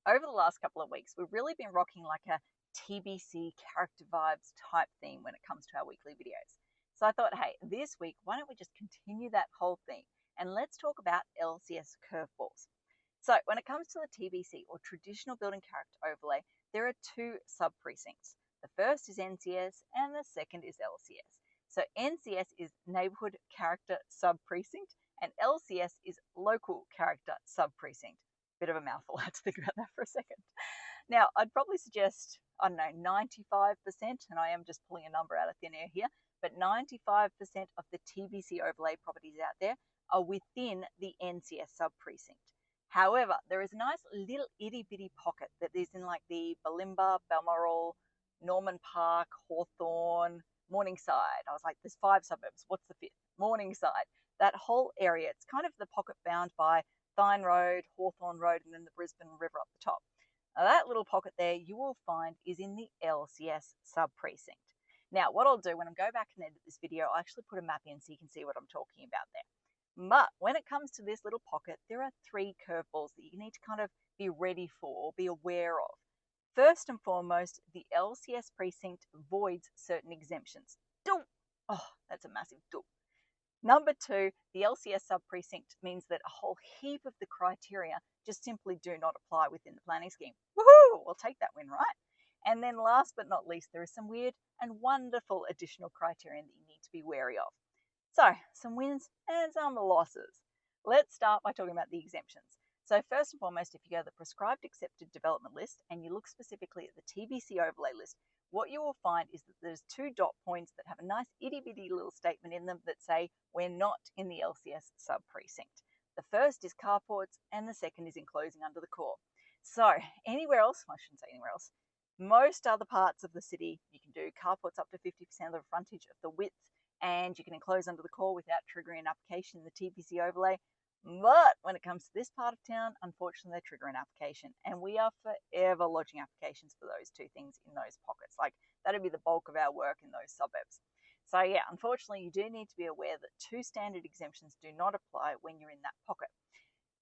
Over the last couple of weeks, we've really been rocking like a TBC character vibes type theme when it comes to our weekly videos. So I thought, hey, this week, why don't we just continue that whole theme and let's talk about LCS curveballs. So when it comes to the TBC or traditional building character overlay, there are two sub-precincts. The first is NCS and the second is LCS. So NCS is neighborhood character sub-precinct and LCS is local character sub-precinct. Bit of a mouthful, I had to think about that for a second. Now, I'd probably suggest, I don't know, 95%, and I am just pulling a number out of thin air here, but 95% of the TBC overlay properties out there are within the NCS sub-precinct. However, there is a nice little itty bitty pocket that is in like the Bulimba, Balmoral, Norman Park, Hawthorne, Morningside. I was like, there's 5 suburbs. What's the 5th? Morningside. That whole area, it's kind of the pocket bound by Thine Road, Hawthorne Road, and then the Brisbane River up the top. Now, that little pocket there you will find is in the LCS sub-precinct. Now, what I'll do when I go back and edit this video, I'll actually put a map in so you can see what I'm talking about there. But when it comes to this little pocket, there are 3 curveballs that you need to kind of be ready for or be aware of. First and foremost, the LCS precinct voids certain exemptions. Oh, that's a massive do. Number 2, the LCS sub-precinct means that a whole heap of the criteria just simply do not apply within the planning scheme. Woohoo! We'll take that win, right? And then last but not least, there is some weird and wonderful additional criterion that you need to be wary of. So, some wins and some losses. Let's start by talking about the exemptions. So first and foremost, if you go to the prescribed accepted development list and you look specifically at the TBC overlay list, what you will find is that there's 2 dot points that have a nice itty bitty little statement in them that say we're not in the LCS sub-precinct. The first is carports and the second is enclosing under the core. So anywhere else, I shouldn't say anywhere else, most other parts of the city, you can do carports up to 50% of the frontage of the width and you can enclose under the core without triggering an application in the TBC overlay. But when it comes to this part of town, unfortunately, they trigger an application. And we are forever lodging applications for those 2 things in those pockets. Like, that'd be the bulk of our work in those suburbs. So yeah, unfortunately, you do need to be aware that 2 standard exemptions do not apply when you're in that pocket.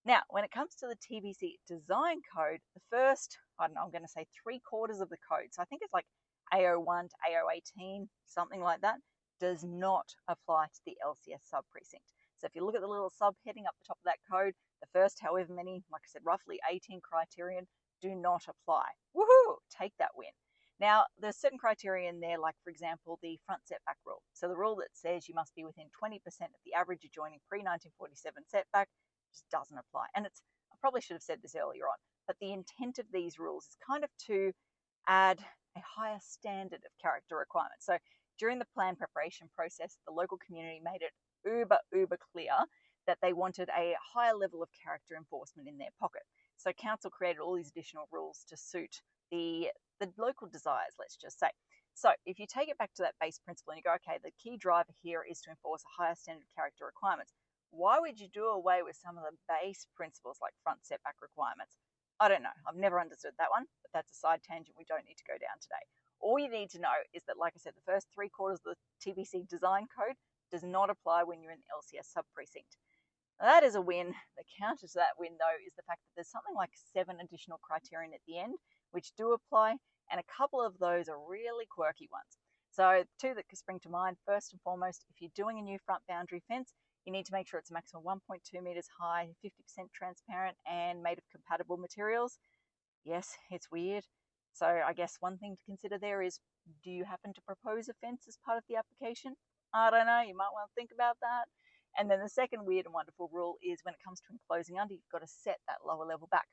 Now, when it comes to the TBC design code, the first, I don't know, I'm going to say 3/4 of the code, so I think it's like A01 to A018, something like that, does not apply to the LCS sub-precinct. So if you look at the little subheading up the top of that code, the first however many, like I said, roughly 18 criterion do not apply. Woohoo! Take that win. Now, there's certain criteria in there, like, for example, the front setback rule. So the rule that says you must be within 20% of the average adjoining pre-1947 setback just doesn't apply. And I probably should have said this earlier on, but the intent of these rules is kind of to add a higher standard of character requirements. So during the plan preparation process, the local community made it uber clear that they wanted a higher level of character enforcement in their pocket. So council created all these additional rules to suit the local desires, let's just say. So if you take it back to that base principle and you go, okay, the key driver here is to enforce a higher standard of character requirements, why would you do away with some of the base principles like front setback requirements? I don't know. I've never understood that one, but that's a side tangent we don't need to go down today. All you need to know is that, like I said, the first 3/4 of the TBC design code does not apply when you're in the LCS sub-precinct. That is a win. The counter to that win, though, is the fact that there's something like 7 additional criterion at the end, which do apply, and a couple of those are really quirky ones. So 2 that spring to mind, first and foremost, if you're doing a new front boundary fence, you need to make sure it's a maximum 1.2 meters high, 50% transparent, and made of compatible materials. Yes, it's weird. So I guess one thing to consider there is, do you happen to propose a fence as part of the application? I don't know, you might want to think about that. And then the second weird and wonderful rule is when it comes to enclosing under, you've got to set that lower level back.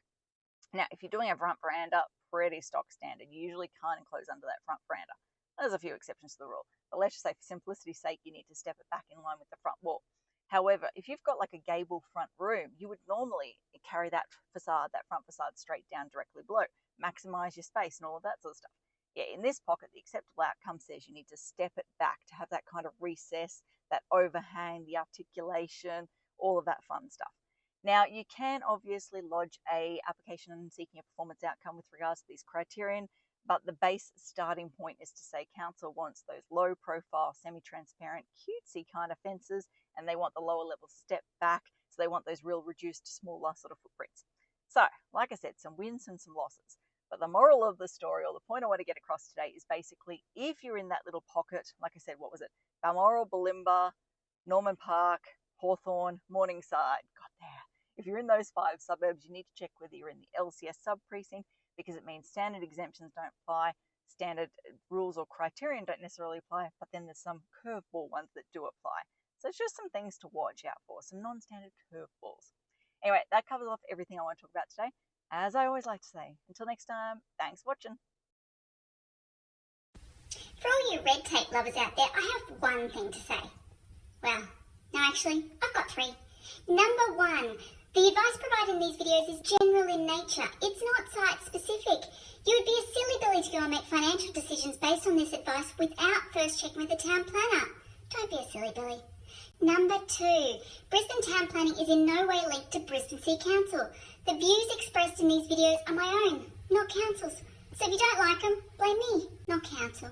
Now, if you're doing a front veranda, pretty stock standard. You usually can't enclose under that front veranda. There's a few exceptions to the rule, but let's just say for simplicity's sake, you need to step it back in line with the front wall. However, if you've got like a gable front room, you would normally carry that facade, that front facade, straight down directly below, maximize your space and all of that sort of stuff. Yeah, in this pocket, the acceptable outcome says you need to step it back to have that kind of recess, that overhang, the articulation, all of that fun stuff. Now, you can obviously lodge a application seeking a performance outcome with regards to these criterion, but the base starting point is to say council wants those low profile, semi-transparent, cutesy kind of fences, and they want the lower level step back, so they want those real reduced, smaller sort of footprints. So, like I said, some wins and some losses. But the moral of the story, or the point I want to get across today, is basically if you're in that little pocket, like I said, what was it? Balmoral, Bulimba, Norman Park, Hawthorn, Morningside, got there. If you're in those 5 suburbs, you need to check whether you're in the LCS sub-precinct, because it means standard exemptions don't apply, standard rules or criterion don't necessarily apply, but then there's some curveball ones that do apply. So it's just some things to watch out for, some non-standard curveballs. Anyway, that covers off everything I want to talk about today. As I always like to say, until next time, thanks for watching. For all you red tape lovers out there, I have one thing to say. Well, no, actually, I've got 3. Number 1, the advice provided in these videos is general in nature. It's not site-specific. You would be a silly Billy to go and make financial decisions based on this advice without first checking with the town planner. Don't be a silly Billy. Number 2, Brisbane town planning is in no way linked to Brisbane City Council. The views expressed in these videos are my own, not council's. So if you don't like them, blame me, not council.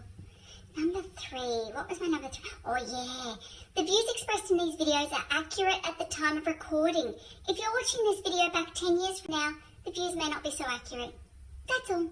Number 3, what was my number 3? Oh yeah, the views expressed in these videos are accurate at the time of recording. If you're watching this video back 10 years from now, the views may not be so accurate. That's all.